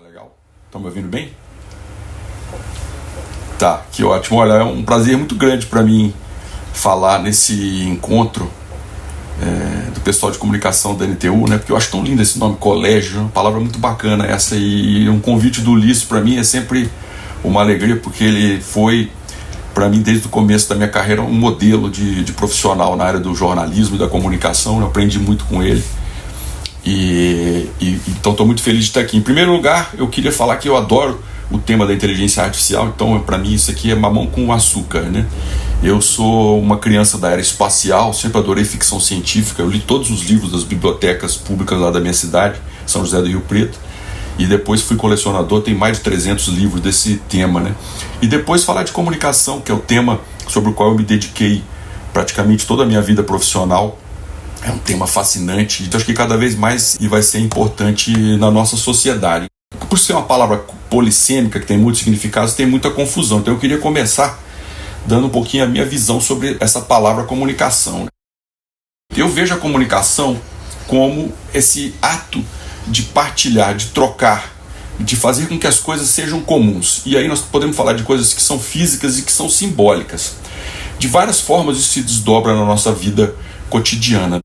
legal? Estão me ouvindo bem? Tá, que ótimo. Olha, é um prazer muito grande para mim falar nesse encontro do pessoal de comunicação da NTU, né? Porque eu acho tão lindo esse nome, colégio, uma palavra muito bacana essa, e um convite do Ulisses para mim é sempre uma alegria, porque ele foi, para mim, desde o começo da minha carreira, um modelo de profissional na área do jornalismo e da comunicação. Eu aprendi muito com ele. Então estou muito feliz de estar aqui. Em primeiro lugar, eu queria falar que eu adoro o tema da inteligência artificial. Então, para mim, isso aqui é mamão com açúcar, né? Eu sou uma criança da era espacial, sempre adorei ficção científica. Eu li todos os livros das bibliotecas públicas lá da minha cidade, São José do Rio Preto, e depois fui colecionador. Tem mais de 300 livros desse tema, né? E depois falar de comunicação, que é o tema sobre o qual eu me dediquei praticamente toda a minha vida profissional. É um tema fascinante, então acho que cada vez mais vai ser importante na nossa sociedade. Por ser uma palavra polissêmica, que tem muitos significados, tem muita confusão. Então eu queria começar dando um pouquinho a minha visão sobre essa palavra comunicação. Eu vejo a comunicação como esse ato de partilhar, de trocar, de fazer com que as coisas sejam comuns. E aí nós podemos falar de coisas que são físicas e que são simbólicas. De várias formas isso se desdobra na nossa vida cotidiana.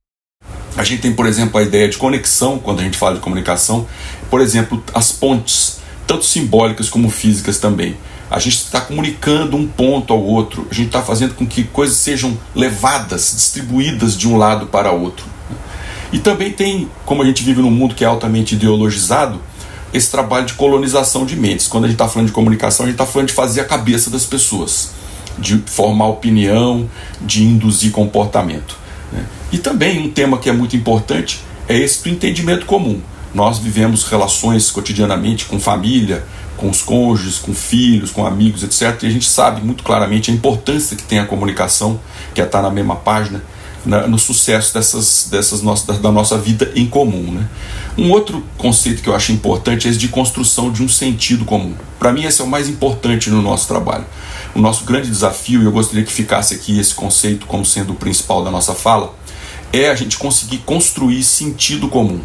A gente tem, por exemplo, a ideia de conexão quando a gente fala de comunicação. Por exemplo, as pontes, tanto simbólicas como físicas também. A gente está comunicando um ponto ao outro, a gente está fazendo com que coisas sejam levadas, distribuídas de um lado para outro. E também tem, como a gente vive num mundo que é altamente ideologizado, esse trabalho de colonização de mentes. Quando a gente está falando de comunicação, a gente está falando de fazer a cabeça das pessoas, de formar opinião, de induzir comportamento. E também um tema que é muito importante é esse do entendimento comum. Nós vivemos relações cotidianamente com família, com os cônjuges, com filhos, com amigos, etc. E a gente sabe muito claramente a importância que tem a comunicação, que é estar na mesma página, no sucesso da nossa vida em comum, né? Um outro conceito que eu acho importante é esse de construção de um sentido comum. Para mim esse é o mais importante no nosso trabalho. O nosso grande desafio, e eu gostaria que ficasse aqui esse conceito como sendo o principal da nossa fala, é a gente conseguir construir sentido comum.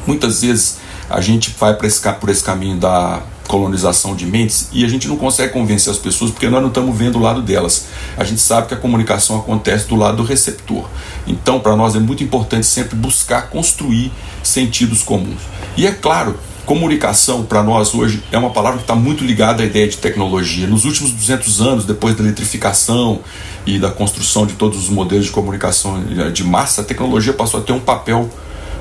Muitas vezes a gente vai por esse caminho da colonização de mentes e a gente não consegue convencer as pessoas porque nós não estamos vendo o lado delas. A gente sabe que a comunicação acontece do lado do receptor. Então, para nós é muito importante sempre buscar construir sentidos comuns. E é claro, comunicação para nós hoje é uma palavra que está muito ligada à ideia de tecnologia. Nos últimos 200 anos, depois da eletrificação e da construção de todos os modelos de comunicação de massa, a tecnologia passou a ter um papel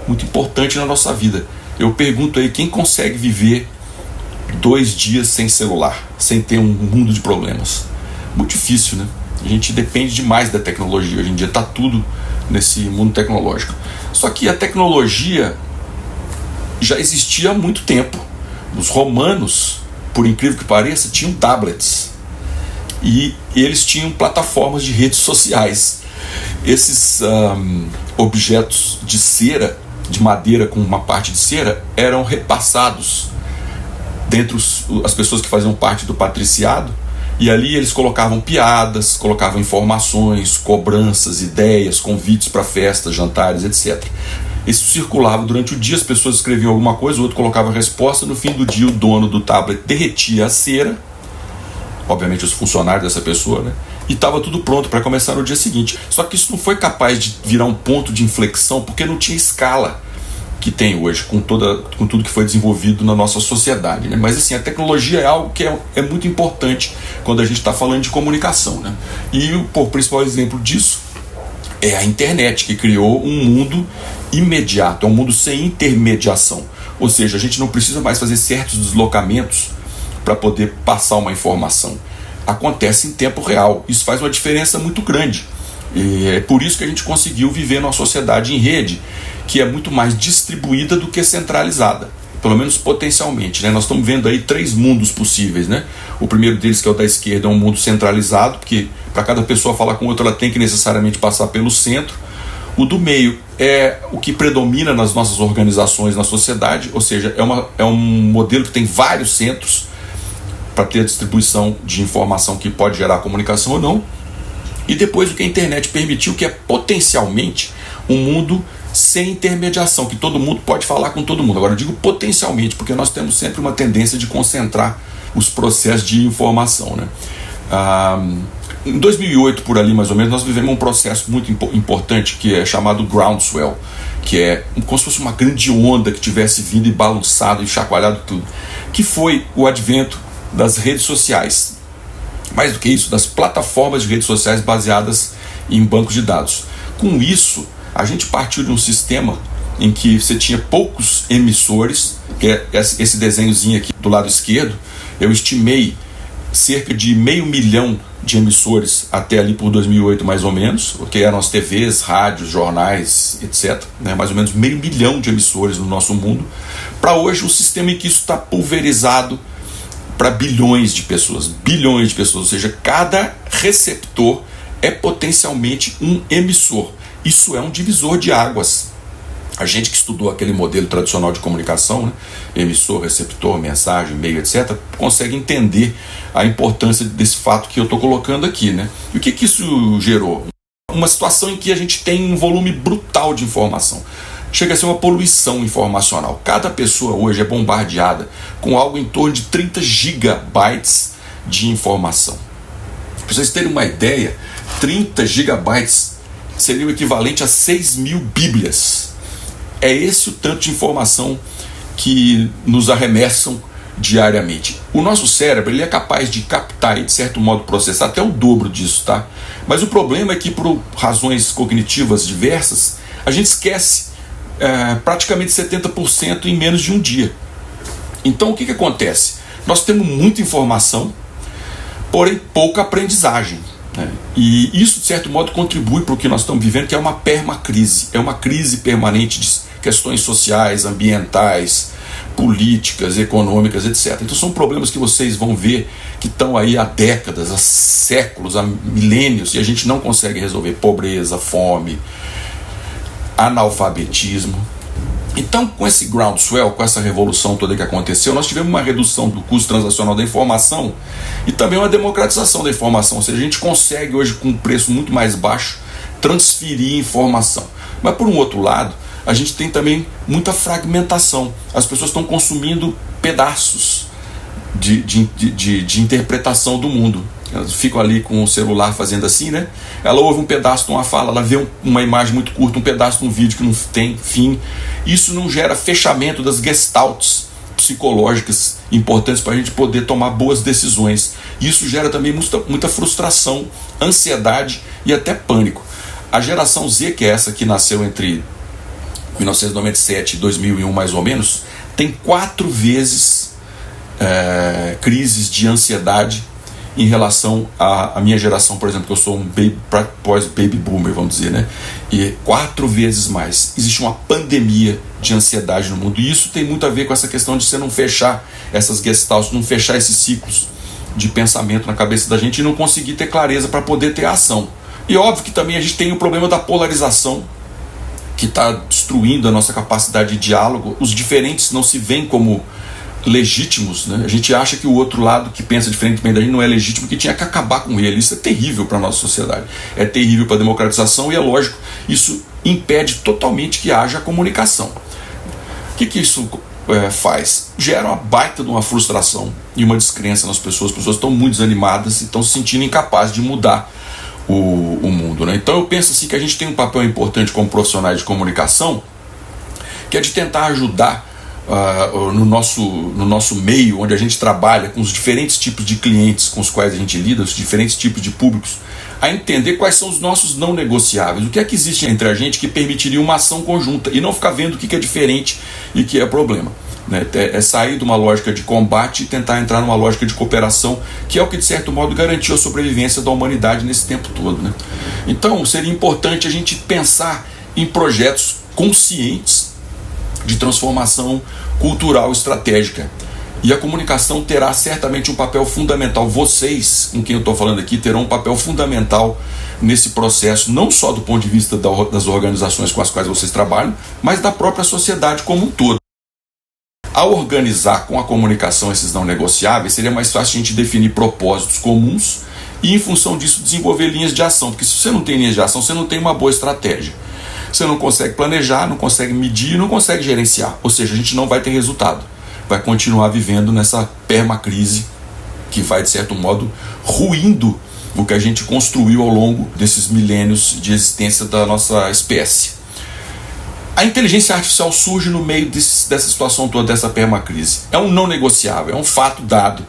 muito importante na nossa vida. Eu pergunto aí, quem consegue viver 2 dias sem celular, sem ter um mundo de problemas? Muito difícil, né? A gente depende demais da tecnologia. Hoje em dia está tudo nesse mundo tecnológico. Só que a tecnologia já existia há muito tempo. Os romanos, por incrível que pareça, tinham tablets. E eles tinham plataformas de redes sociais. Esses objetos de cera, de madeira com uma parte de cera, eram repassados dentre as pessoas que faziam parte do patriciado, e ali eles colocavam piadas, colocavam informações, cobranças, ideias, convites para festas, jantares, etc. Isso circulava durante o dia, as pessoas escreviam alguma coisa, o outro colocava a resposta, no fim do dia o dono do tablet derretia a cera, obviamente os funcionários dessa pessoa, né? E estava tudo pronto para começar no dia seguinte. Só que isso não foi capaz de virar um ponto de inflexão, porque não tinha escala que tem hoje, com tudo que foi desenvolvido na nossa sociedade, né? Mas assim, a tecnologia é algo que é muito importante quando a gente está falando de comunicação, né? E o principal exemplo disso é a internet, que criou um mundo imediato, é um mundo sem intermediação. Ou seja, a gente não precisa mais fazer certos deslocamentos para poder passar uma informação. Acontece em tempo real. Isso faz uma diferença muito grande. E é por isso que a gente conseguiu viver numa sociedade em rede que é muito mais distribuída do que centralizada, pelo menos potencialmente, né? Nós estamos vendo aí 3 mundos possíveis, né? O primeiro deles, que é o da esquerda, é um mundo centralizado, porque para cada pessoa falar com outra ela tem que necessariamente passar pelo centro. O do meio é o que predomina nas nossas organizações na sociedade, ou seja, é um modelo que tem vários centros para ter a distribuição de informação que pode gerar comunicação ou não. E depois o que a internet permitiu, que é potencialmente um mundo sem intermediação, que todo mundo pode falar com todo mundo. Agora eu digo potencialmente, porque nós temos sempre uma tendência de concentrar os processos de informação, né? Em 2008, por ali mais ou menos, nós vivemos um processo muito importante que é chamado groundswell, que é como se fosse uma grande onda que tivesse vindo e balançado e chacoalhado tudo, que foi o advento das redes sociais. Mais do que isso, das plataformas de redes sociais baseadas em bancos de dados. Com isso, a gente partiu de um sistema em que você tinha poucos emissores, que é esse desenhozinho aqui do lado esquerdo. Eu estimei cerca de 500 mil de emissores até ali por 2008 mais ou menos, que eram as TVs, rádios, jornais, etc. Mais ou menos 500 mil de emissores no nosso mundo, para hoje um sistema em que isso está pulverizado para bilhões de pessoas, ou seja, cada receptor é potencialmente um emissor. Isso é um divisor de águas. A gente que estudou aquele modelo tradicional de comunicação, né, emissor, receptor, mensagem, e-mail, etc., consegue entender a importância desse fato que eu estou colocando aqui, né? E o que isso gerou? Uma situação em que a gente tem um volume brutal de informação. Chega a ser uma poluição informacional. Cada pessoa hoje é bombardeada com algo em torno de 30 gigabytes de informação. Para vocês terem uma ideia, 30 gigabytes seria o equivalente a 6.000 bíblias. É esse o tanto de informação que nos arremessam diariamente. O nosso cérebro ele é capaz de captar e, de certo modo, processar até o dobro disso, tá? Mas o problema é que, por razões cognitivas diversas, a gente esquece praticamente 70% em menos de um dia. Então, o que acontece? Nós temos muita informação, porém pouca aprendizagem. E isso, de certo modo, contribui para o que nós estamos vivendo, que é uma permacrise. É uma crise permanente de questões sociais, ambientais, políticas, econômicas, etc. Então são problemas que vocês vão ver que estão aí há décadas, há séculos, há milênios, e a gente não consegue resolver. Pobreza, fome, analfabetismo. Então, com esse groundswell, com essa revolução toda que aconteceu, nós tivemos uma redução do custo transacional da informação e também uma democratização da informação. Ou seja, a gente consegue hoje, com um preço muito mais baixo, transferir informação. Mas, por um outro lado, a gente tem também muita fragmentação. As pessoas estão consumindo pedaços de interpretação do mundo. Elas ficam ali com o celular fazendo assim, né? Ela ouve um pedaço de uma fala, ela vê uma imagem muito curta, um pedaço de um vídeo que não tem fim. Isso não gera fechamento das gestalts psicológicas importantes para a gente poder tomar boas decisões. Isso gera também muita frustração, ansiedade e até pânico. A geração Z, que é essa que nasceu entre 1997 e 2001 mais ou menos, tem 4 vezes crises de ansiedade em relação à minha geração, por exemplo, que eu sou um pós-baby boomer, vamos dizer, né? E 4 vezes mais. Existe uma pandemia de ansiedade no mundo, e isso tem muito a ver com essa questão de você não fechar essas gestalts, não fechar esses ciclos de pensamento na cabeça da gente e não conseguir ter clareza para poder ter ação. E óbvio que também a gente tem o problema da polarização, que está destruindo a nossa capacidade de diálogo. Os diferentes não se veem como legítimos, né? A gente acha que o outro lado que pensa diferentemente da gente não é legítimo, que tinha que acabar com ele. Isso é terrível para a nossa sociedade, é terrível para a democratização e é lógico, isso impede totalmente que haja comunicação. O que isso faz? Gera uma baita de uma frustração e uma descrença nas pessoas. As pessoas estão muito desanimadas e estão se sentindo incapazes de mudar o mundo, né? Então eu penso assim que a gente tem um papel importante como profissionais de comunicação, que é de tentar ajudar no nosso meio, onde a gente trabalha com os diferentes tipos de clientes com os quais a gente lida, os diferentes tipos de públicos, a entender quais são os nossos não negociáveis, o que é que existe entre a gente que permitiria uma ação conjunta e não ficar vendo o que é diferente e o que é problema, né? É sair de uma lógica de combate e tentar entrar numa lógica de cooperação, que é o que de certo modo garantiu a sobrevivência da humanidade nesse tempo todo, né? Então seria importante a gente pensar em projetos conscientes de transformação cultural estratégica, e a comunicação terá certamente um papel fundamental. Vocês, com quem eu estou falando aqui, terão um papel fundamental nesse processo, não só do ponto de vista das organizações com as quais vocês trabalham, mas da própria sociedade como um todo. Ao organizar com a comunicação esses não negociáveis, seria mais fácil a gente definir propósitos comuns e, em função disso, desenvolver linhas de ação, porque se você não tem linhas de ação, você não tem uma boa estratégia. você não consegue planejar, não consegue medir, não consegue gerenciar. Ou seja, a gente não vai ter resultado. Vai continuar vivendo nessa permacrise que vai, de certo modo, ruindo o que a gente construiu ao longo desses milênios de existência da nossa espécie. A inteligência artificial surge no meio dessa situação toda, dessa permacrise. É um não negociável, é um fato dado.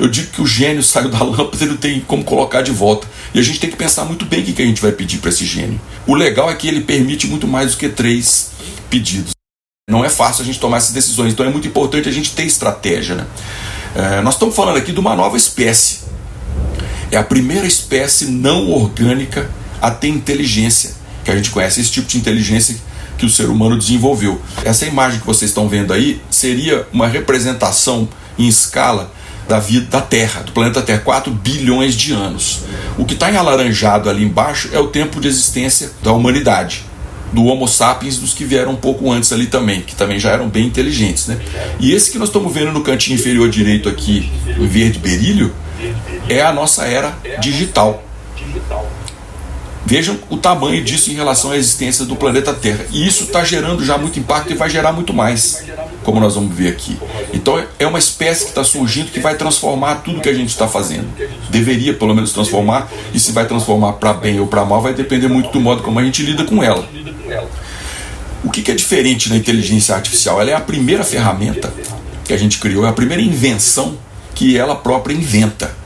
Eu digo que o gênio saiu da lâmpada, ele não tem como colocar de volta. E a gente tem que pensar muito bem o que a gente vai pedir para esse gênio. O legal é que ele permite muito mais do que 3 pedidos. Não é fácil a gente tomar essas decisões, então é muito importante a gente ter estratégia, né? Nós estamos falando aqui de uma nova espécie. É a primeira espécie não orgânica a ter inteligência, que a gente conhece, esse tipo de inteligência que o ser humano desenvolveu. Essa imagem que vocês estão vendo aí seria uma representação em escala da vida da Terra, do planeta Terra, 4 bilhões de anos. O que está em alaranjado ali embaixo é o tempo de existência da humanidade, do Homo sapiens, dos que vieram um pouco antes ali também, que também já eram bem inteligentes, né? E esse que nós estamos vendo no cantinho inferior direito aqui, em verde berílio, é a nossa era digital. Vejam o tamanho disso em relação à existência do planeta Terra. E isso está gerando já muito impacto e vai gerar muito mais, como nós vamos ver aqui. Então é uma espécie que está surgindo que vai transformar tudo que a gente está fazendo. Deveria pelo menos transformar, e se vai transformar para bem ou para mal vai depender muito do modo como a gente lida com ela. O que é diferente da inteligência artificial? Ela é a primeira ferramenta que a gente criou, é a primeira invenção que ela própria inventa.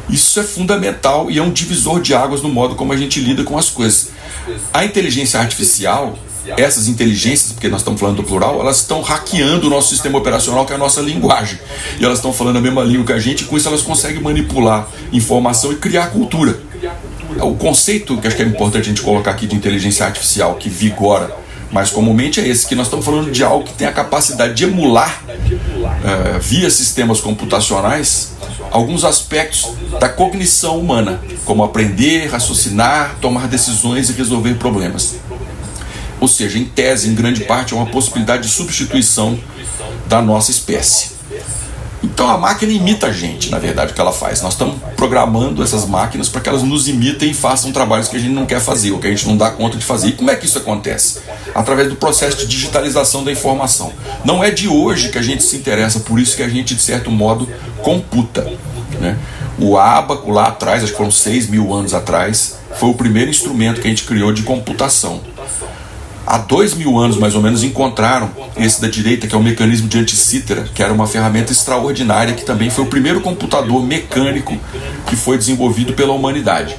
Isso é fundamental e é um divisor de águas no modo como a gente lida com as coisas. A inteligência artificial, essas inteligências, porque nós estamos falando do plural, elas estão hackeando o nosso sistema operacional, que é a nossa linguagem. E elas estão falando a mesma língua que a gente, e com isso elas conseguem manipular informação e criar cultura. O conceito que acho que é importante a gente colocar aqui de inteligência artificial, que vigora mais comumente, é esse, que nós estamos falando de algo que tem a capacidade de emular, via sistemas computacionais, alguns aspectos da cognição humana, como aprender, raciocinar, tomar decisões e resolver problemas. Ou seja, em tese, em grande parte, é uma possibilidade de substituição da nossa espécie. Então a máquina imita a gente, na verdade, o que ela faz. Nós estamos programando essas máquinas para que elas nos imitem e façam trabalhos que a gente não quer fazer, ou que a gente não dá conta de fazer. E como é que isso acontece? Através do processo de digitalização da informação. Não é de hoje que a gente se interessa por isso, que a gente, de certo modo, computa, né? O ábaco lá atrás, acho que foram 6.000 anos atrás, foi o primeiro instrumento que a gente criou de computação. Há 2.000 anos, mais ou menos, encontraram esse da direita, que é o mecanismo de Anticítera, que era uma ferramenta extraordinária, que também foi o primeiro computador mecânico que foi desenvolvido pela humanidade.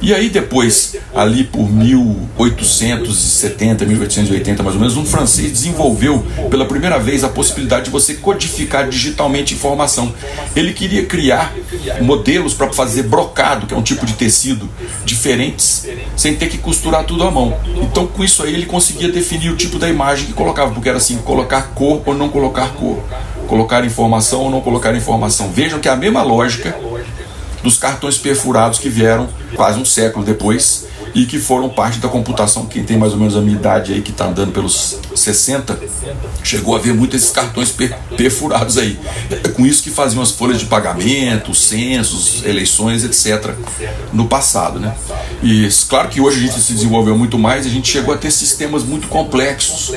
E aí depois, ali por 1870, 1880 mais ou menos, um francês desenvolveu pela primeira vez a possibilidade de você codificar digitalmente informação. Ele queria criar modelos para fazer brocado, que é um tipo de tecido, diferentes, sem ter que costurar tudo à mão. Então com isso aí ele conseguia definir o tipo da imagem que colocava, porque era assim, colocar cor ou não colocar cor, colocar informação ou não colocar informação. Vejam que é a mesma lógica dos cartões perfurados que vieram quase um século depois e que foram parte da computação. Quem tem mais ou menos a minha idade aí, que está andando pelos 60, chegou a ver muito esses cartões perfurados aí. É com isso que faziam as folhas de pagamento, censos, eleições, etc. no passado, né? E claro que hoje a gente se desenvolveu muito mais, a gente chegou a ter sistemas muito complexos,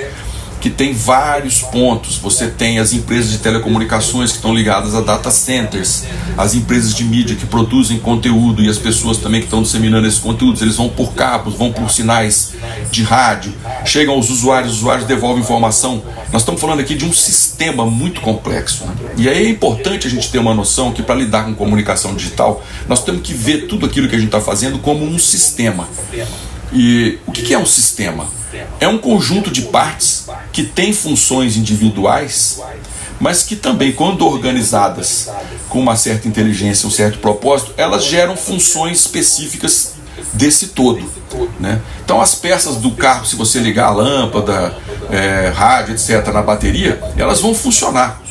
que tem vários pontos. Você tem as empresas de telecomunicações que estão ligadas a data centers, as empresas de mídia que produzem conteúdo e as pessoas também que estão disseminando esses conteúdos. Eles vão por cabos, vão por sinais de rádio, chegam aos usuários, os usuários devolvem informação. Nós estamos falando aqui de um sistema muito complexo, né? E aí é importante a gente ter uma noção que, para lidar com comunicação digital, nós temos que ver tudo aquilo que a gente está fazendo como um sistema. E o que é um sistema? É um conjunto de partes que tem funções individuais, mas que também, quando organizadas com uma certa inteligência, um certo propósito, elas geram funções específicas desse todo, né? Então as peças do carro, se você ligar a lâmpada, rádio, etc., na bateria, elas vão funcionar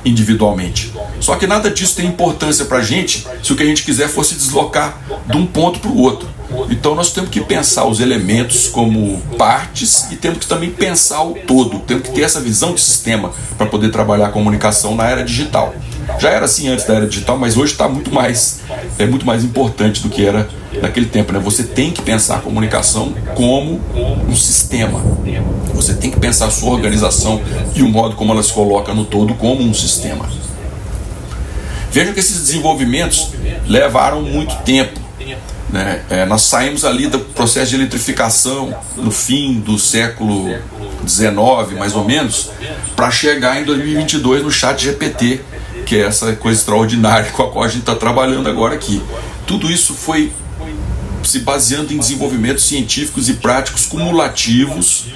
individualmente. Só que nada disso tem importância para a gente se o que a gente quiser fosse deslocar de um ponto para o outro. Então nós temos que pensar os elementos como partes e temos que também pensar o todo. Temos que ter essa visão de sistema para poder trabalhar a comunicação na era digital. Já era assim antes da era digital, mas hoje está muito mais importante do que era naquele tempo, né? Você tem que pensar a comunicação como um sistema. Você tem que pensar a sua organização e o modo como ela se coloca no todo como um sistema. Vejam que esses desenvolvimentos levaram muito tempo, né? Nós saímos ali do processo de eletrificação no fim do século XIX, mais ou menos, para chegar em 2022 no ChatGPT, que é essa coisa extraordinária com a qual a gente está trabalhando agora aqui. Tudo isso foi se baseando em desenvolvimentos científicos e práticos cumulativos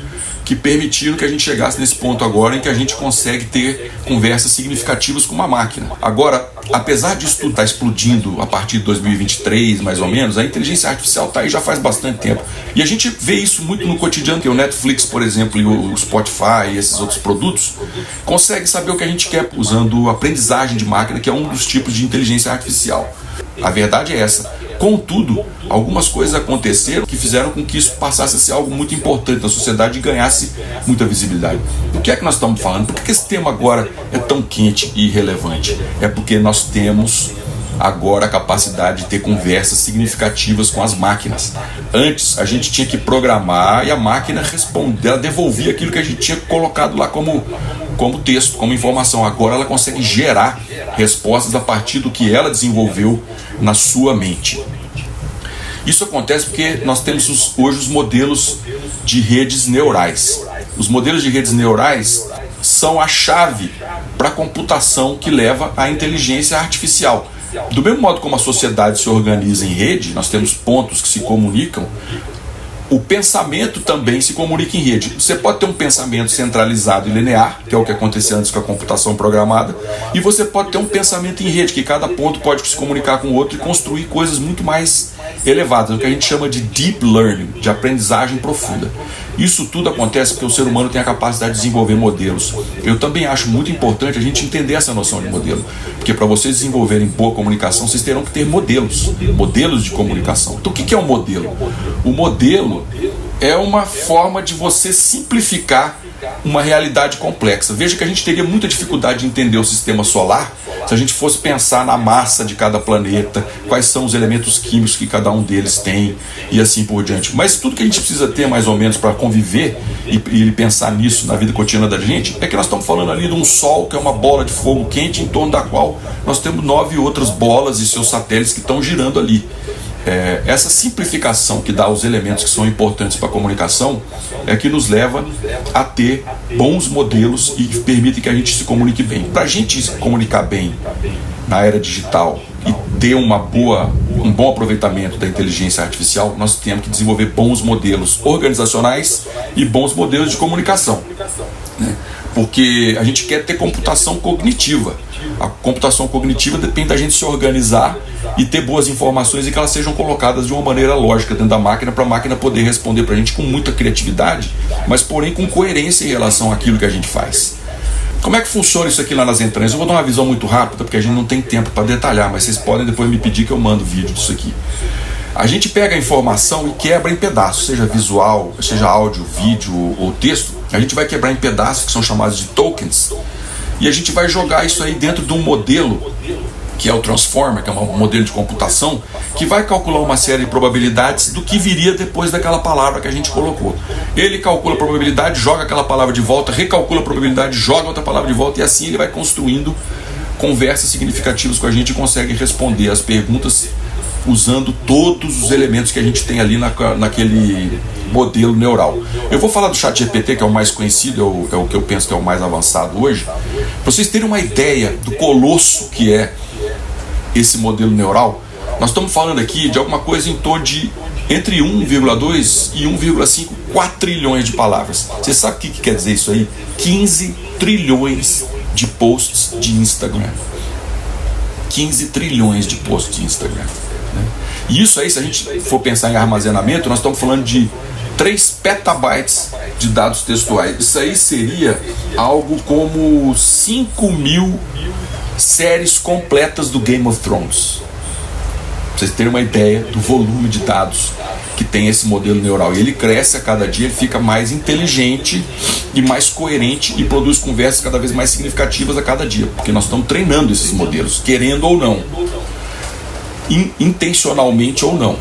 que permitiram que a gente chegasse nesse ponto agora em que a gente consegue ter conversas significativas com uma máquina. Agora, apesar disso tudo estar explodindo a partir de 2023, mais ou menos, a inteligência artificial está aí já faz bastante tempo. E a gente vê isso muito no cotidiano, que o Netflix, por exemplo, e o Spotify e esses outros produtos, consegue saber o que a gente quer usando aprendizagem de máquina, que é um dos tipos de inteligência artificial. A verdade é essa. Contudo, algumas coisas aconteceram que fizeram com que isso passasse a ser algo muito importante na sociedade e ganhasse muita visibilidade. O que é que nós estamos falando? Por que esse tema agora é tão quente e relevante? É porque nós temos agora a capacidade de ter conversas significativas com as máquinas. Antes, a gente tinha que programar e a máquina respondia, ela devolvia aquilo que a gente tinha colocado lá como texto, como informação. Agora ela consegue gerar respostas a partir do que ela desenvolveu na sua mente. Isso acontece porque nós temos hoje os modelos de redes neurais. Os modelos de redes neurais são a chave para a computação que leva à inteligência artificial. Do mesmo modo como a sociedade se organiza em rede, nós temos pontos que se comunicam, o pensamento também se comunica em rede. Você pode ter um pensamento centralizado e linear, que é o que acontecia antes com a computação programada, e você pode ter um pensamento em rede, que cada ponto pode se comunicar com o outro e construir coisas muito mais elevadas, o que a gente chama de deep learning, de aprendizagem profunda. Isso tudo acontece porque o ser humano tem a capacidade de desenvolver modelos. Eu também acho muito importante a gente entender essa noção de modelo, porque para vocês desenvolverem boa comunicação, vocês terão que ter modelos de comunicação. Então o que é um modelo? O modelo é uma forma de você simplificar uma realidade complexa. Veja que a gente teria muita dificuldade de entender o sistema solar se a gente fosse pensar na massa de cada planeta, quais são os elementos químicos que cada um deles tem e assim por diante. Mas tudo que a gente precisa ter mais ou menos para conviver e pensar nisso na vida cotidiana da gente é que nós estamos falando ali de um Sol que é uma bola de fogo quente em torno da qual nós temos 9 outras bolas e seus satélites que estão girando ali. Essa simplificação que dá os elementos que são importantes para a comunicação é que nos leva a ter bons modelos e que permitem que a gente se comunique bem. Para a gente se comunicar bem na era digital e ter um bom aproveitamento da inteligência artificial, nós temos que desenvolver bons modelos organizacionais e bons modelos de comunicação, né? Porque a gente quer ter computação cognitiva. A computação cognitiva depende da gente se organizar e ter boas informações e que elas sejam colocadas de uma maneira lógica dentro da máquina, para a máquina poder responder para a gente com muita criatividade, mas porém com coerência em relação àquilo que a gente faz. Como é que funciona isso aqui lá nas entranhas? Eu vou dar uma visão muito rápida, porque a gente não tem tempo para detalhar, mas vocês podem depois me pedir que eu mando vídeo disso aqui. A gente pega a informação e quebra em pedaços, seja visual, seja áudio, vídeo ou texto. A gente vai quebrar em pedaços que são chamados de tokens e a gente vai jogar isso aí dentro de um modelo que é o Transformer, que é um modelo de computação que vai calcular uma série de probabilidades do que viria depois daquela palavra que a gente colocou. Ele calcula a probabilidade, joga aquela palavra de volta, recalcula a probabilidade, joga outra palavra de volta e assim ele vai construindo conversas significativas com a gente e consegue responder as perguntas usando todos os elementos que a gente tem ali naquele modelo neural. Eu vou falar do ChatGPT, que é o mais conhecido, é o que eu penso que é o mais avançado hoje, para vocês terem uma ideia do colosso que é esse modelo neural. Nós estamos falando aqui de alguma coisa em torno de entre 1,2 e 1,5 quatrilhões de palavras. Você sabe o que quer dizer isso aí? 15 trilhões de posts de Instagram. 15 trilhões de posts de Instagram. E isso aí, se a gente for pensar em armazenamento, nós estamos falando de 3 petabytes de dados textuais. Isso aí seria algo como 5.000 séries completas do Game of Thrones. vocês terem uma ideia do volume de dados que tem esse modelo neural. E ele cresce a cada dia, ele fica mais inteligente e mais coerente e produz conversas cada vez mais significativas a cada dia, porque nós estamos treinando esses modelos, querendo ou não, intencionalmente ou não.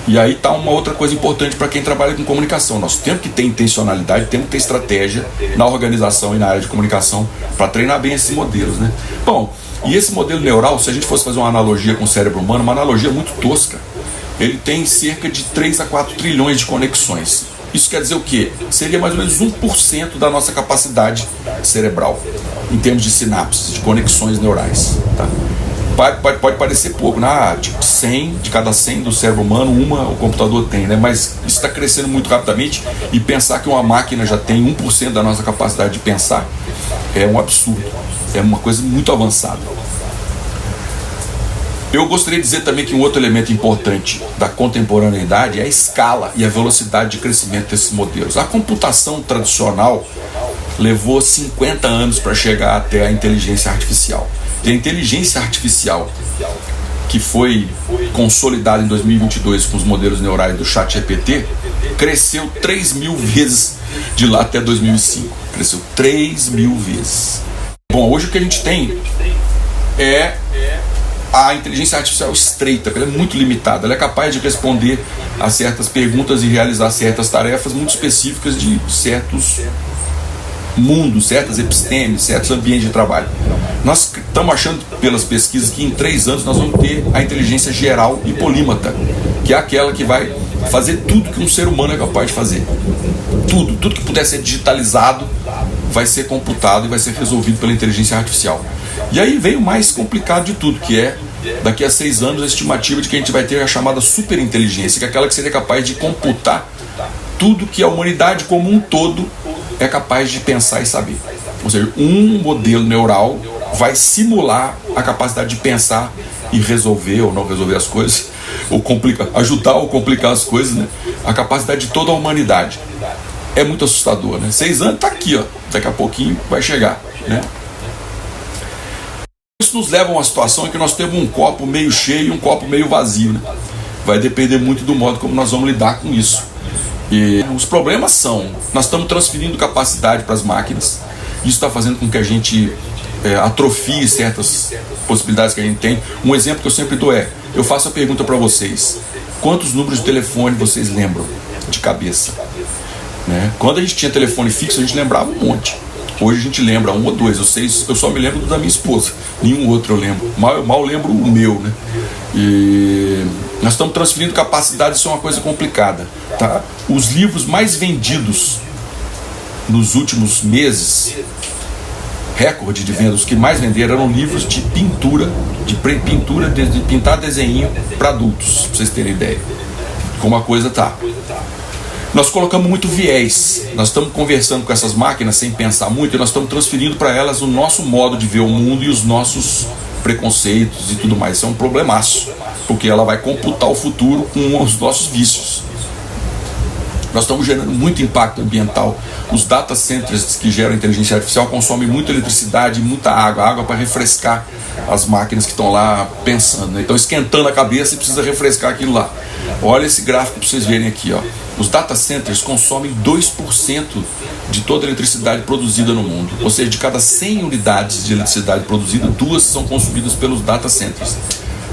E aí está uma outra coisa importante para quem trabalha com comunicação. Nós temos que ter intencionalidade, temos que ter estratégia na organização e na área de comunicação para treinar bem esses modelos, né? Bom, e esse modelo neural, se a gente fosse fazer uma analogia com o cérebro humano, uma analogia muito tosca, ele tem cerca de 3 a 4 trilhões de conexões. Isso quer dizer o quê? Seria mais ou menos 1% da nossa capacidade cerebral, em termos de sinapses, de conexões neurais, tá? Pode parecer pouco, né? Tipo 100, de cada 100 do cérebro humano, uma o computador tem, né? Mas isso está crescendo muito rapidamente, e pensar que uma máquina já tem 1% da nossa capacidade de pensar é um absurdo, é uma coisa muito avançada. Eu gostaria de dizer também que um outro elemento importante da contemporaneidade é a escala e a velocidade de crescimento desses modelos. A computação tradicional levou 50 anos para chegar até a inteligência artificial. E a inteligência artificial, que foi consolidada em 2022 com os modelos neurais do ChatGPT, cresceu 3.000 vezes de lá até 2005. Cresceu 3.000 vezes. Bom, hoje o que a gente tem é a inteligência artificial estreita, ela é muito limitada, ela é capaz de responder a certas perguntas e realizar certas tarefas muito específicas de certos mundos, certas epistemes, certos ambientes de trabalho. Nós estamos achando pelas pesquisas que em 3 anos nós vamos ter a inteligência geral e polímata, que é aquela que vai fazer tudo que um ser humano é capaz de fazer. Tudo que puder ser digitalizado vai ser computado e vai ser resolvido pela inteligência artificial. E aí vem o mais complicado de tudo, que é, daqui a 6 anos, a estimativa de que a gente vai ter a chamada superinteligência, que é aquela que seria capaz de computar tudo que a humanidade como um todo é capaz de pensar e saber. Ou seja, um modelo neural vai simular a capacidade de pensar e resolver ou não resolver as coisas, ou ajudar ou complicar as coisas, né? A capacidade de toda a humanidade. É muito assustador, né? 6 anos está aqui, ó. Daqui a pouquinho vai chegar, né? Isso nos leva a uma situação em que nós temos um copo meio cheio e um copo meio vazio, né? Vai depender muito do modo como nós vamos lidar com isso. E os problemas são, nós estamos transferindo capacidade para as máquinas, isso está fazendo com que a gente atrofie certas possibilidades que a gente tem. Um exemplo que eu sempre dou é, eu faço a pergunta para vocês, quantos números de telefone vocês lembram de cabeça? Né? Quando a gente tinha telefone fixo, a gente lembrava um monte. Hoje a gente lembra 1 ou 2, eu só me lembro do da minha esposa, nenhum outro eu lembro, mal lembro o meu, né? E nós estamos transferindo capacidade, isso é uma coisa complicada, tá? Os livros mais vendidos nos últimos meses, recorde de vendas, os que mais venderam eram livros de pintura, de pintar desenho para adultos, para vocês terem ideia como a coisa tá. Nós colocamos muito viés, nós estamos conversando com essas máquinas sem pensar muito, e nós estamos transferindo para elas o nosso modo de ver o mundo e os nossos preconceitos e tudo mais. Isso é um problemaço, porque ela vai computar o futuro com os nossos vícios. Nós estamos gerando muito impacto ambiental. Os data centers que geram inteligência artificial consomem muita eletricidade e muita água para refrescar as máquinas que estão lá pensando, né? Então esquentando a cabeça e precisa refrescar aquilo lá. Olha esse gráfico para vocês verem aqui, ó. Os data centers consomem 2% de toda a eletricidade produzida no mundo. Ou seja, de cada 100 unidades de eletricidade produzida, 2 são consumidas pelos data centers.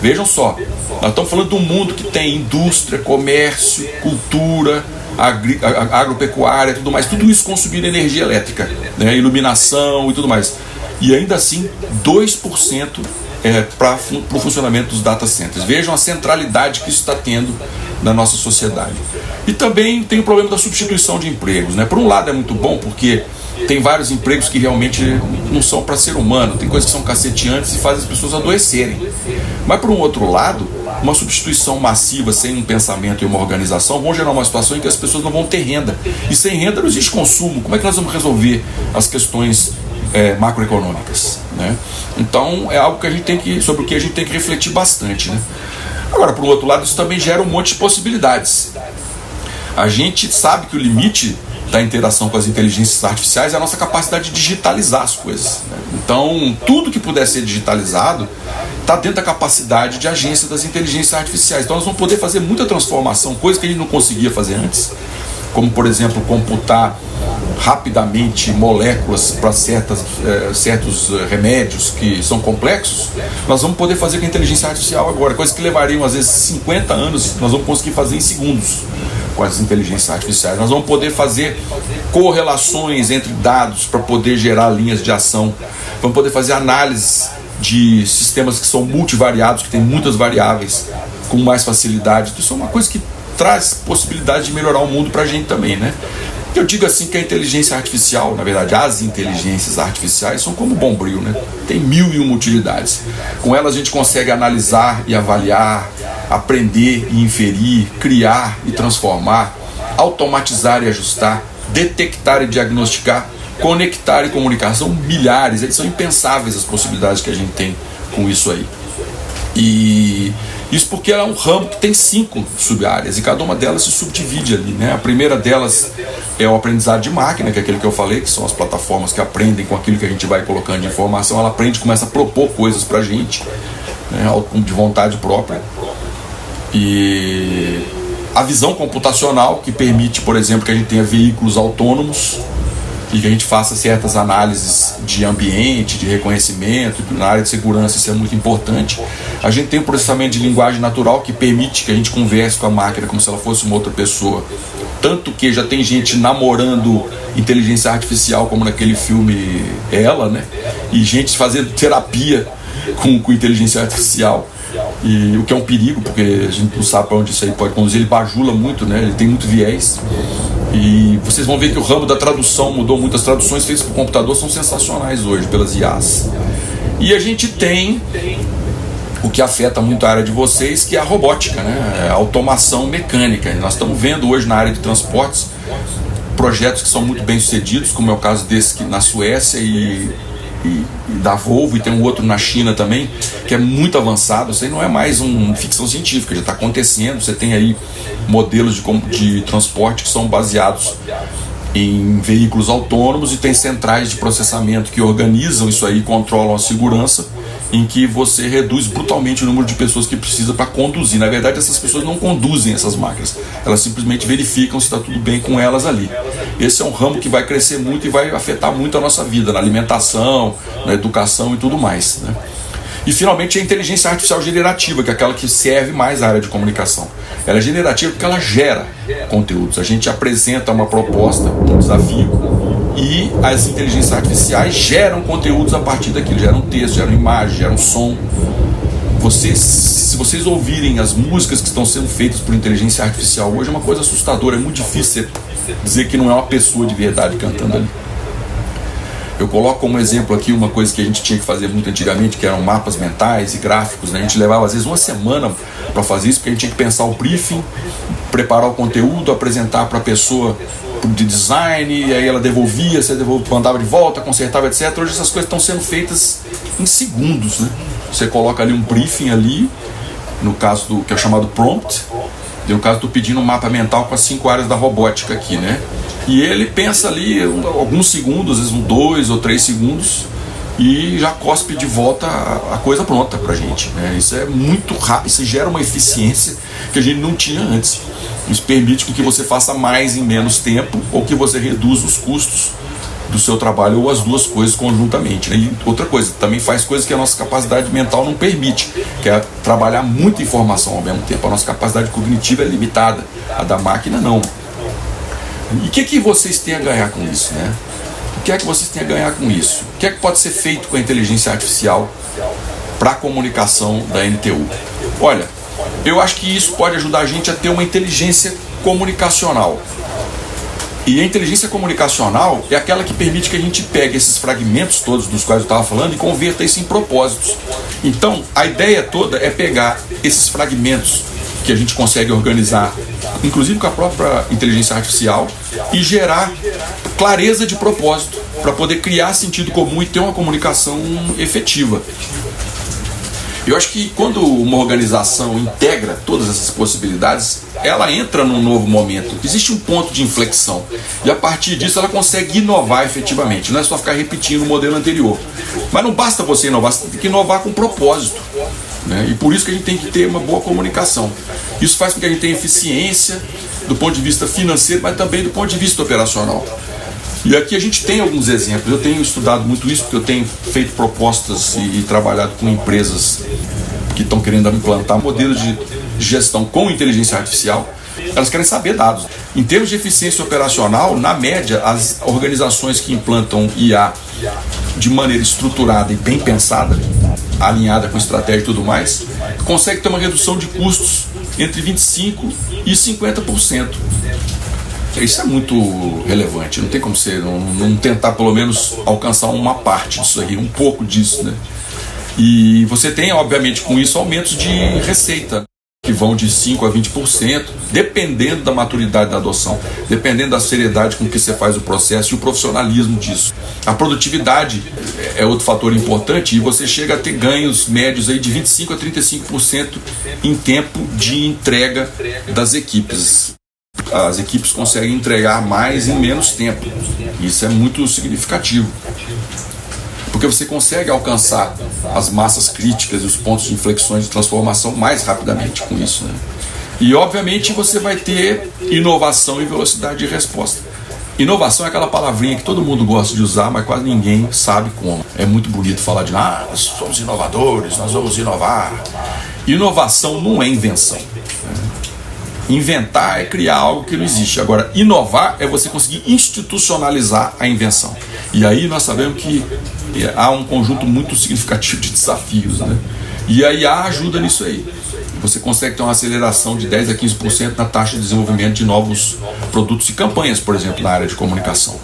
Vejam só, nós estamos falando de um mundo que tem indústria, comércio, cultura, agropecuária, tudo mais, tudo isso consumindo energia elétrica, né, iluminação e tudo mais. E ainda assim, 2% para o funcionamento dos data centers. Vejam a centralidade que isso está tendo na nossa sociedade. E também tem o problema da substituição de empregos, né? Por um lado é muito bom, porque tem vários empregos que realmente não são para ser humano, tem coisas que são caceteantes e fazem as pessoas adoecerem. Mas por um outro lado, uma substituição massiva sem um pensamento e uma organização vão gerar uma situação em que as pessoas não vão ter renda. E sem renda não existe consumo. Como é que nós vamos resolver as questões macroeconômicas, né? Então é algo que a gente tem que, sobre o que a gente tem que refletir bastante, né? Agora, por outro lado, isso também gera um monte de possibilidades. A gente sabe que o limite da interação com as inteligências artificiais é a nossa capacidade de digitalizar as coisas, né? Então, tudo que puder ser digitalizado está dentro da capacidade de agência das inteligências artificiais. Então nós vamos poder fazer muita transformação, coisa que a gente não conseguia fazer antes, como por exemplo computar rapidamente moléculas para certos remédios que são complexos. Nós vamos poder fazer com a inteligência artificial agora, coisas que levariam às vezes 50 anos, nós vamos conseguir fazer em segundos com as inteligências artificiais. Nós vamos poder fazer correlações entre dados para poder gerar linhas de ação. Vamos poder fazer análises de sistemas que são multivariados, que tem muitas variáveis, com mais facilidade. Isso é uma coisa que traz possibilidade de melhorar o mundo para a gente também, né? Eu digo assim que a inteligência artificial, na verdade, as inteligências artificiais são como bombril, né? Tem 1001 utilidades. Com elas a gente consegue analisar e avaliar, aprender e inferir, criar e transformar, automatizar e ajustar, detectar e diagnosticar, conectar e comunicar. São milhares, são impensáveis as possibilidades que a gente tem com isso aí. E isso porque ela é um ramo que tem 5 sub-áreas e cada uma delas se subdivide ali, né? A primeira delas é o aprendizado de máquina, que é aquele que eu falei, que são as plataformas que aprendem com aquilo que a gente vai colocando de informação. Ela aprende, começa a propor coisas pra gente, né? De vontade própria. E a visão computacional, que permite, por exemplo, que a gente tenha veículos autônomos e que a gente faça certas análises de ambiente, de reconhecimento. Na área de segurança isso é muito importante. A gente tem o processamento de linguagem natural, que permite que a gente converse com a máquina como se ela fosse uma outra pessoa. Tanto que já tem gente namorando inteligência artificial, como naquele filme Ela, né? E gente fazendo terapia com inteligência artificial. E o que é um perigo, porque a gente não sabe para onde isso aí pode conduzir. Ele bajula muito, né? Ele tem muito viés. E vocês vão ver que o ramo da tradução mudou muito. As traduções feitas por computador são sensacionais hoje, pelas IAs. E a gente tem o que afeta muito a área de vocês, que é a robótica, né? A automação mecânica. Nós estamos vendo hoje na área de transportes projetos que são muito bem sucedidos, como é o caso desse que na Suécia e da Volvo, e tem um outro na China também, que é muito avançado. Isso aí não é mais uma ficção científica, já está acontecendo. Você tem aí modelos de transporte que são baseados em veículos autônomos e tem centrais de processamento que organizam isso aí, controlam a segurança, em que você reduz brutalmente o número de pessoas que precisa para conduzir. Na verdade, essas pessoas não conduzem essas máquinas, elas simplesmente verificam se está tudo bem com elas ali. Esse é um ramo que vai crescer muito e vai afetar muito a nossa vida, na alimentação, na educação e tudo mais, né? E finalmente a inteligência artificial generativa, que é aquela que serve mais à área de comunicação. Ela é generativa porque ela gera conteúdos. A gente apresenta uma proposta, um desafio, e as inteligências artificiais geram conteúdos a partir daquilo. Geram texto, geram imagem, geram som. Se vocês ouvirem as músicas que estão sendo feitas por inteligência artificial hoje, é uma coisa assustadora. É muito difícil dizer que não é uma pessoa de verdade cantando ali. Eu coloco como exemplo aqui uma coisa que a gente tinha que fazer muito antigamente, que eram mapas mentais e gráficos, né? A gente levava às vezes uma semana para fazer isso, porque a gente tinha que pensar o briefing, preparar o conteúdo, apresentar para a pessoa de design, e aí ela devolvia, você mandava de volta, consertava, etc. Hoje essas coisas estão sendo feitas em segundos, né? Você coloca ali um briefing ali, no caso do que é chamado prompt. No caso, estou pedindo um mapa mental com as 5 áreas da robótica aqui, né? E ele pensa ali alguns segundos, às vezes 2 ou 3 segundos, e já cospe de volta a coisa pronta pra gente, né? Isso é muito rápido, isso gera uma eficiência que a gente não tinha antes. Isso permite que você faça mais em menos tempo, ou que você reduza os custos do seu trabalho, ou as duas coisas conjuntamente, né? E outra coisa, também faz coisas que a nossa capacidade mental não permite, que é trabalhar muita informação ao mesmo tempo. A nossa capacidade cognitiva é limitada, a da máquina não. E o que vocês têm a ganhar com isso, né? O que é que vocês têm a ganhar com isso? O que é que pode ser feito com a inteligência artificial para a comunicação da NTU? Olha, eu acho que isso pode ajudar a gente a ter uma inteligência comunicacional. E a inteligência comunicacional é aquela que permite que a gente pegue esses fragmentos todos dos quais eu estava falando e converta isso em propósitos. Então, a ideia toda é pegar esses fragmentos que a gente consegue organizar, inclusive com a própria inteligência artificial, e gerar clareza de propósito para poder criar sentido comum e ter uma comunicação efetiva. Eu acho que quando uma organização integra todas essas possibilidades, ela entra num novo momento. Existe um ponto de inflexão. E a partir disso ela consegue inovar efetivamente. Não é só ficar repetindo o modelo anterior. Mas não basta você inovar, você tem que inovar com propósito. E por isso que a gente tem que ter uma boa comunicação. Isso faz com que a gente tenha eficiência do ponto de vista financeiro, mas também do ponto de vista operacional. E aqui a gente tem alguns exemplos. Eu tenho estudado muito isso, porque eu tenho feito propostas e trabalhado com empresas que estão querendo implantar modelos de gestão com inteligência artificial. Elas querem saber dados. Em termos de eficiência operacional, na média, as organizações que implantam IA de maneira estruturada e bem pensada, alinhada com estratégia e tudo mais, conseguem ter uma redução de custos entre 25% e 50%. Isso é muito relevante, não tem como você não tentar pelo menos alcançar uma parte disso aí, um pouco disso, né? E você tem, obviamente, com isso, aumentos de receita, que vão de 5% a 20%, dependendo da maturidade da adoção, dependendo da seriedade com que você faz o processo e o profissionalismo disso. A produtividade é outro fator importante e você chega a ter ganhos médios aí de 25% a 35% em tempo de entrega das equipes. As equipes conseguem entregar mais em menos tempo. Isso é muito significativo, porque você consegue alcançar as massas críticas e os pontos de inflexões de transformação mais rapidamente com isso, né? E obviamente você vai ter inovação e velocidade de resposta. Inovação é aquela palavrinha que todo mundo gosta de usar, mas quase ninguém sabe como. É muito bonito falar de nós somos inovadores, nós vamos inovar. Inovação não é invenção. Inventar é criar algo que não existe. Agora, inovar é você conseguir institucionalizar a invenção. E aí nós sabemos que há um conjunto muito significativo de desafios, né? E a IA ajuda nisso aí. Você consegue ter uma aceleração de 10% a 15% na taxa de desenvolvimento de novos produtos e campanhas, por exemplo, na área de comunicação.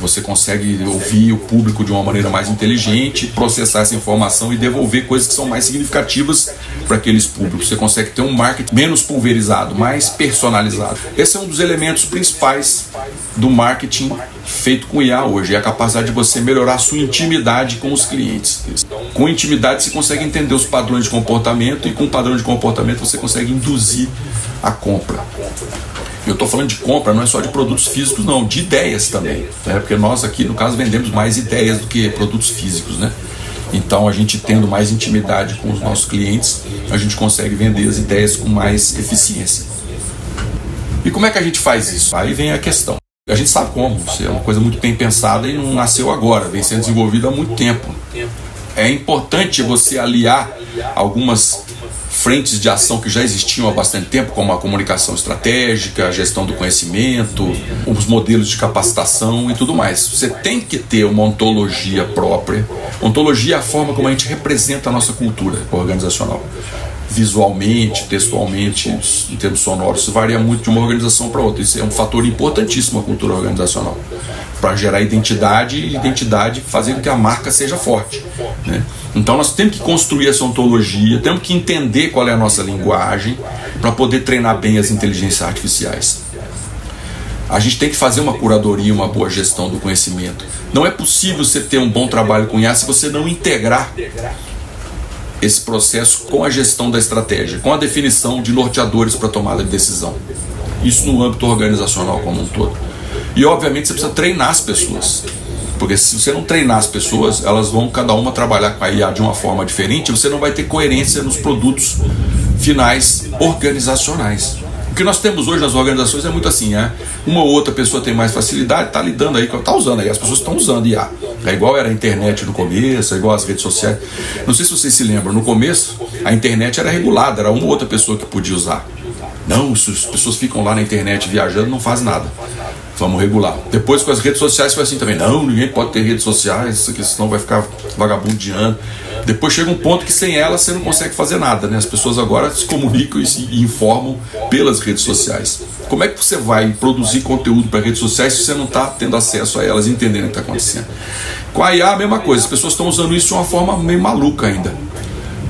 Você consegue ouvir o público de uma maneira mais inteligente, processar essa informação e devolver coisas que são mais significativas para aqueles públicos. Você consegue ter um marketing menos pulverizado, mais personalizado. Esse é um dos elementos principais do marketing feito com IA hoje, é a capacidade de você melhorar a sua intimidade com os clientes. Com intimidade você consegue entender os padrões de comportamento e com o padrão de comportamento você consegue induzir a compra. Eu estou falando de compra, não é só de produtos físicos, não, de ideias também, né? Porque nós aqui, no caso, vendemos mais ideias do que produtos físicos, né? Então, a gente tendo mais intimidade com os nossos clientes, a gente consegue vender as ideias com mais eficiência. E como é que a gente faz isso? Aí vem a questão. A gente sabe como, isso é uma coisa muito bem pensada e não nasceu agora, vem sendo desenvolvida há muito tempo. É importante você aliar algumas frentes de ação que já existiam há bastante tempo, como a comunicação estratégica, a gestão do conhecimento, os modelos de capacitação e tudo mais. Você tem que ter uma ontologia própria. Ontologia é a forma como a gente representa a nossa cultura organizacional. Visualmente, textualmente, em termos sonoros, isso varia muito de uma organização para outra. Isso é um fator importantíssimo na cultura organizacional, para gerar identidade e identidade fazer com que a marca seja forte, né? Então nós temos que construir essa ontologia, temos que entender qual é a nossa linguagem para poder treinar bem as inteligências artificiais. A gente tem que fazer uma curadoria, uma boa gestão do conhecimento. Não é possível você ter um bom trabalho com IA se você não integrar esse processo com a gestão da estratégia, com a definição de norteadores para tomada de decisão. Isso no âmbito organizacional como um todo. E obviamente você precisa treinar as pessoas, porque se você não treinar as pessoas, elas vão cada uma trabalhar com a IA de uma forma diferente, você não vai ter coerência nos produtos finais organizacionais. O que nós temos hoje nas organizações é muito assim, né? Uma ou outra pessoa tem mais facilidade, está lidando aí, está usando aí, as pessoas estão usando IA. É igual era a internet no começo, é igual as redes sociais. Não sei se vocês se lembram, no começo a internet era regulada, era uma ou outra pessoa que podia usar. Não, se as pessoas ficam lá na internet viajando, não faz nada. Vamos regular. Depois com as redes sociais foi assim também. Não, ninguém pode ter redes sociais, isso aqui, senão vai ficar vagabundeando. Depois chega um ponto que sem elas você não consegue fazer nada, né? As pessoas agora se comunicam e se informam pelas redes sociais. Como é que você vai produzir conteúdo para redes sociais se você não está tendo acesso a elas e entendendo o que está acontecendo? Com a IA a mesma coisa, as pessoas estão usando isso de uma forma meio maluca ainda.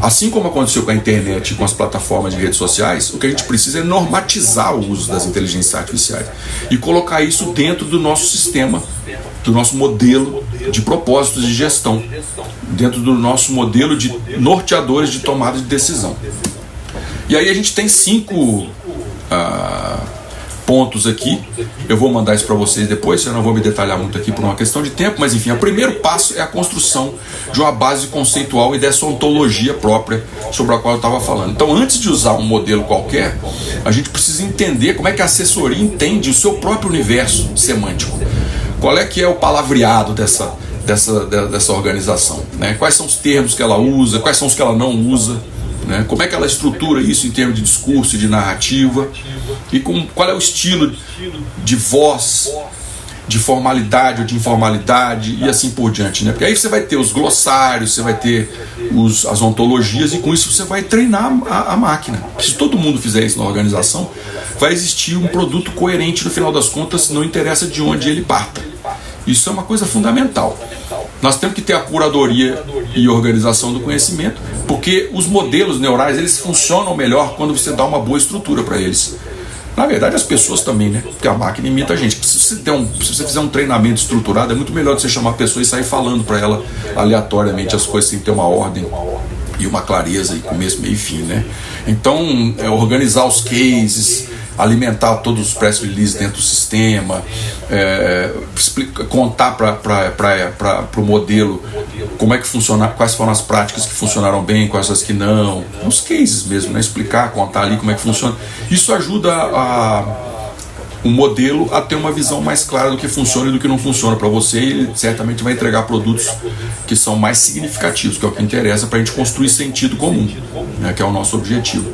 Assim como aconteceu com a internet e com as plataformas de redes sociais, o que a gente precisa é normatizar o uso das inteligências artificiais e colocar isso dentro do nosso sistema do nosso modelo de propósitos de gestão, dentro do nosso modelo de norteadores de tomada de decisão. E aí a gente tem 5 pontos aqui. Eu vou mandar isso para vocês depois, eu não vou me detalhar muito aqui por uma questão de tempo, mas enfim, o primeiro passo é a construção de uma base conceitual e dessa ontologia própria sobre a qual eu estava falando. Então, antes de usar um modelo qualquer, a gente precisa entender como é que a assessoria entende o seu próprio universo semântico. Qual é que é o palavreado dessa organização, né? Quais são os termos que ela usa, quais são os que ela não usa, né? Como é que ela estrutura isso em termos de discurso e de narrativa, e qual é o estilo de voz, de formalidade ou de informalidade, e assim por diante, né? Porque aí você vai ter os glossários, você vai ter as ontologias, e com isso você vai treinar a máquina. Se todo mundo fizer isso na organização, vai existir um produto coerente no final das contas, não interessa de onde ele parta. Isso é uma coisa fundamental. Nós temos que ter a curadoria e organização do conhecimento, porque os modelos neurais, eles funcionam melhor quando você dá uma boa estrutura para eles. Na verdade, as pessoas também, né? Porque a máquina imita a gente. Se você fizer um treinamento estruturado, é muito melhor de você chamar a pessoa e sair falando para ela aleatoriamente as coisas, sem ter uma ordem e uma clareza e começo, meio e fim, né? Então, organizar os cases, alimentar todos os press releases dentro do sistema, contar para o modelo como é que funciona, quais foram as práticas que funcionaram bem, quais as que não, os cases mesmo, né? Explicar, contar ali como é que funciona. Isso ajuda o modelo a ter uma visão mais clara do que funciona e do que não funciona para você, e ele certamente vai entregar produtos que são mais significativos, que é o que interessa para a gente construir sentido comum, né, que é o nosso objetivo.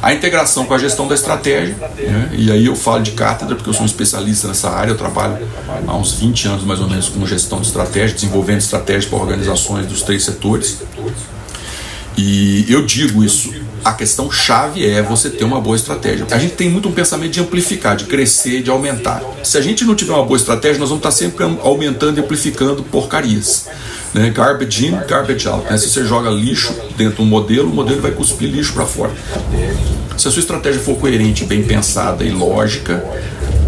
A integração com a gestão da estratégia, né, e aí eu falo de cátedra porque eu sou um especialista nessa área, eu trabalho há uns 20 anos mais ou menos com gestão de estratégia, desenvolvendo estratégias para organizações dos 3 setores, e eu digo isso. A questão chave é você ter uma boa estratégia. A gente tem muito um pensamento de amplificar, de crescer, de aumentar. Se a gente não tiver uma boa estratégia, nós vamos estar sempre aumentando e amplificando porcarias, né? Garbage in, garbage out, né? Se você joga lixo dentro de um modelo, o modelo vai cuspir lixo para fora. Se a sua estratégia for coerente, bem pensada e lógica,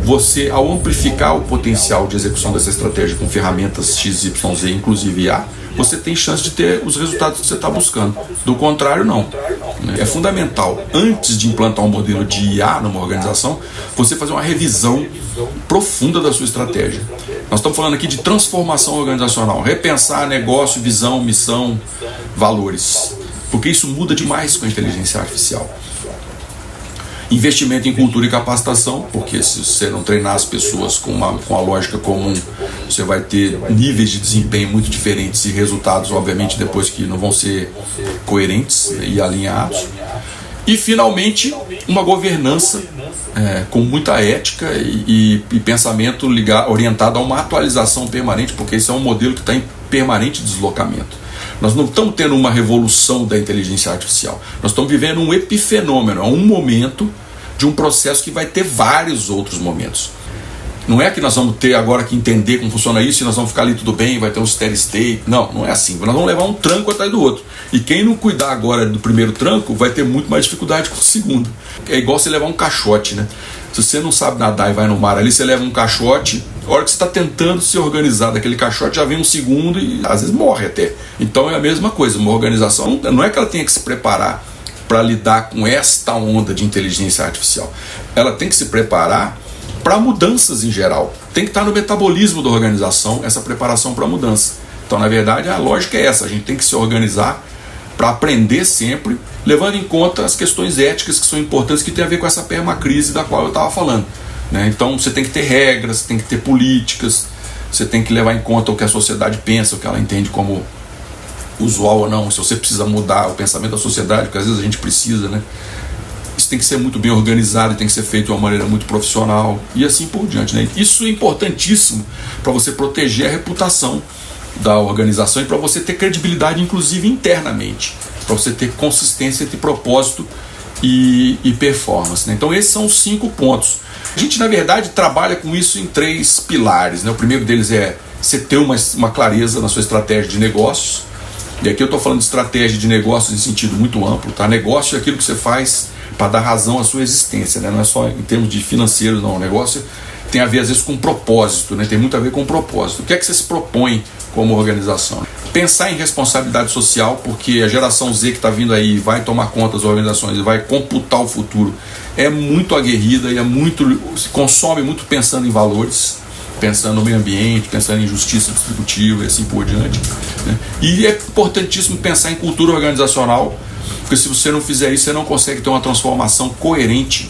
você, ao amplificar o potencial de execução dessa estratégia com ferramentas XYZ, inclusive IA, você tem chance de ter os resultados que você está buscando. Do contrário, não. É fundamental, antes de implantar um modelo de IA numa organização, você fazer uma revisão profunda da sua estratégia. Nós estamos falando aqui de transformação organizacional, repensar negócio, visão, missão, valores, porque isso muda demais com a inteligência artificial. Investimento em cultura e capacitação, porque se você não treinar as pessoas com a lógica comum, você vai ter níveis de desempenho muito diferentes e resultados, obviamente, depois que não vão ser coerentes e alinhados. E, finalmente, uma governança com muita ética e pensamento orientado a uma atualização permanente, porque esse é um modelo que está em permanente deslocamento. Nós não estamos tendo uma revolução da inteligência artificial. Nós estamos vivendo um epifenômeno, um momento de um processo que vai ter vários outros momentos. Não é que nós vamos ter agora que entender como funciona isso e nós vamos ficar ali tudo bem, vai ter um steady state. Não, não é assim. Nós vamos levar um tranco atrás do outro. E quem não cuidar agora do primeiro tranco vai ter muito mais dificuldade com o segundo. É igual você levar um caixote, né? Se você não sabe nadar e vai no mar ali, você leva um caixote, a hora que você está tentando se organizar daquele caixote, já vem um segundo e às vezes morre até. Então é a mesma coisa, uma organização não é que ela tenha que se preparar para lidar com esta onda de inteligência artificial. Ela tem que se preparar para mudanças em geral. Tem que estar no metabolismo da organização essa preparação para mudança. Então, na verdade, a lógica é essa. A gente tem que se organizar para aprender sempre, levando em conta as questões éticas que são importantes, que tem a ver com essa permacrise da qual eu estava falando, né? Então, você tem que ter regras, tem que ter políticas, você tem que levar em conta o que a sociedade pensa, o que ela entende como usual ou não. Se você precisa mudar o pensamento da sociedade, porque às vezes a gente precisa, né? Isso tem que ser muito bem organizado, tem que ser feito de uma maneira muito profissional e assim por diante, né? Isso é importantíssimo para você proteger a reputação da organização e para você ter credibilidade, inclusive internamente, para você ter consistência entre propósito e performance, né? Então esses são os 5 pontos. A gente, na verdade, trabalha com isso em 3 pilares, né? O primeiro deles é você ter uma clareza na sua estratégia de negócios. E aqui eu estou falando de estratégia de negócios em sentido muito amplo, tá? Negócio é aquilo que você faz para dar razão à sua existência, né? Não é só em termos de financeiro, não. O negócio tem a ver às vezes com propósito, né? Tem muito a ver com propósito. O que é que você se propõe como organização? Pensar em responsabilidade social, porque a geração Z que está vindo aí vai tomar conta das organizações e vai computar o futuro, é muito aguerrida e se consome muito pensando em valores, pensando no meio ambiente, pensando em justiça distributiva e assim por diante, né? E é importantíssimo pensar em cultura organizacional, porque se você não fizer isso, você não consegue ter uma transformação coerente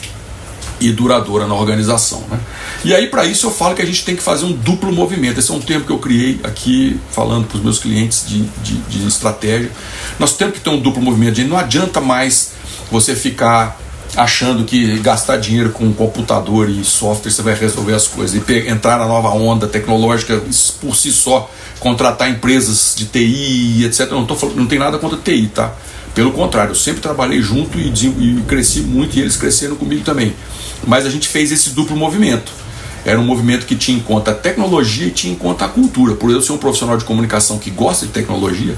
e duradoura na organização, né? E aí, para isso, eu falo que a gente tem que fazer um duplo movimento. Esse é um termo que eu criei aqui, falando para os meus clientes de estratégia. Nós temos que ter um duplo movimento. Não adianta mais você ficar achando que gastar dinheiro com computador e software você vai resolver as coisas, e entrar na nova onda tecnológica por si só, contratar empresas de TI, etc. Não tem nada contra TI, tá? Pelo contrário, eu sempre trabalhei junto e cresci muito, e eles cresceram comigo também. Mas a gente fez esse duplo movimento. Era um movimento que tinha em conta a tecnologia e tinha em conta a cultura. Por eu ser um profissional de comunicação que gosta de tecnologia,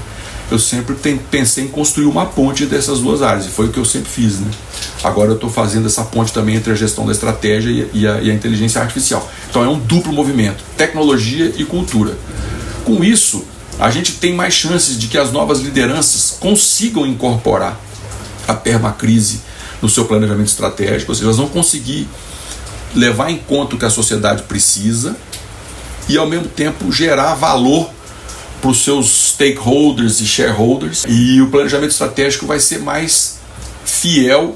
eu sempre pensei em construir uma ponte dessas duas áreas, e foi o que eu sempre fiz, né? Agora eu estou fazendo essa ponte também entre a gestão da estratégia e a inteligência artificial. Então é um duplo movimento, tecnologia e cultura. Com isso, a gente tem mais chances de que as novas lideranças consigam incorporar a permacrise no seu planejamento estratégico, ou seja, elas vão conseguir levar em conta o que a sociedade precisa e, ao mesmo tempo, gerar valor para os seus stakeholders e shareholders, e o planejamento estratégico vai ser mais fiel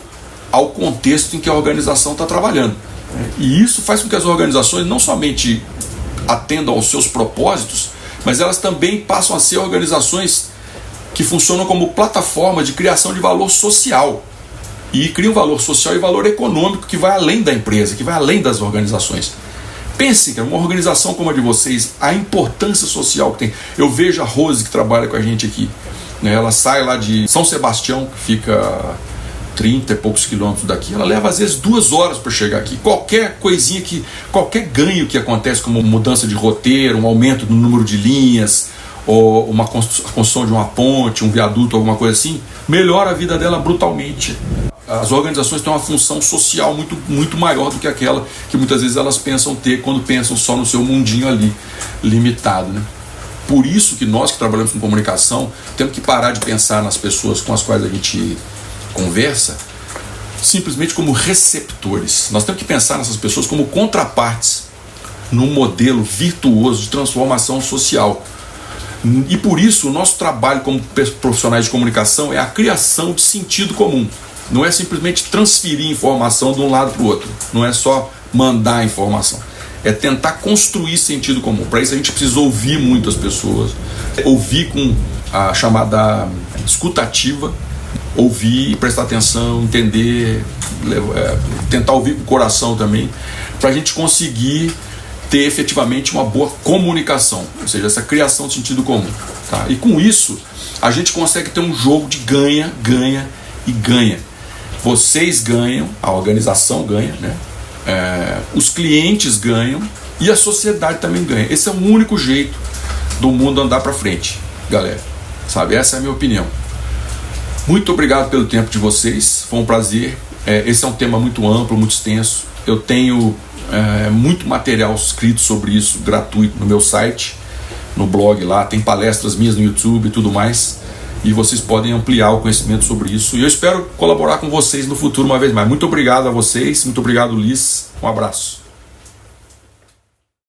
ao contexto em que a organização está trabalhando. E isso faz com que as organizações não somente atendam aos seus propósitos, mas elas também passam a ser organizações que funcionam como plataforma de criação de valor social. E criam valor social e valor econômico que vai além da empresa, que vai além das organizações. Pense que uma organização como a de vocês, a importância social que tem. Eu vejo a Rose, que trabalha com a gente aqui, né? Ela sai lá de São Sebastião, que fica 30 e poucos quilômetros daqui. Ela leva às vezes 2 horas para chegar aqui. Qualquer coisinha qualquer ganho que acontece, como mudança de roteiro, um aumento no número de linhas, ou uma construção de uma ponte, um viaduto, alguma coisa assim, melhora a vida dela brutalmente. As organizações têm uma função social muito, muito maior do que aquela que muitas vezes elas pensam ter quando pensam só no seu mundinho ali, limitado, né? Por isso que nós que trabalhamos com comunicação temos que parar de pensar nas pessoas com as quais a gente conversa simplesmente como receptores. Nós temos que pensar nessas pessoas como contrapartes num modelo virtuoso de transformação social. E por isso o nosso trabalho como profissionais de comunicação é a criação de sentido comum. Não é simplesmente transferir informação de um lado para o outro. Não é só mandar informação. É tentar construir sentido comum. Para isso a gente precisa ouvir muitas pessoas. Ouvir com a chamada escutativa. Ouvir, prestar atenção, entender, tentar ouvir com o coração também, para a gente conseguir ter efetivamente uma boa comunicação, ou seja, essa criação de sentido comum, tá? E com isso a gente consegue ter um jogo de ganha, ganha e ganha. Vocês ganham, a organização ganha, né? Os clientes ganham e a sociedade também ganha. Esse é o único jeito do mundo andar para frente, galera, sabe? Essa é a minha opinião. Muito obrigado pelo tempo de vocês, foi um prazer. Esse é um tema muito amplo, muito extenso. Eu tenho muito material escrito sobre isso, gratuito, no meu site, no blog lá, tem palestras minhas no YouTube e tudo mais, e vocês podem ampliar o conhecimento sobre isso, e eu espero colaborar com vocês no futuro uma vez mais. Muito obrigado a vocês, muito obrigado, Liz, um abraço.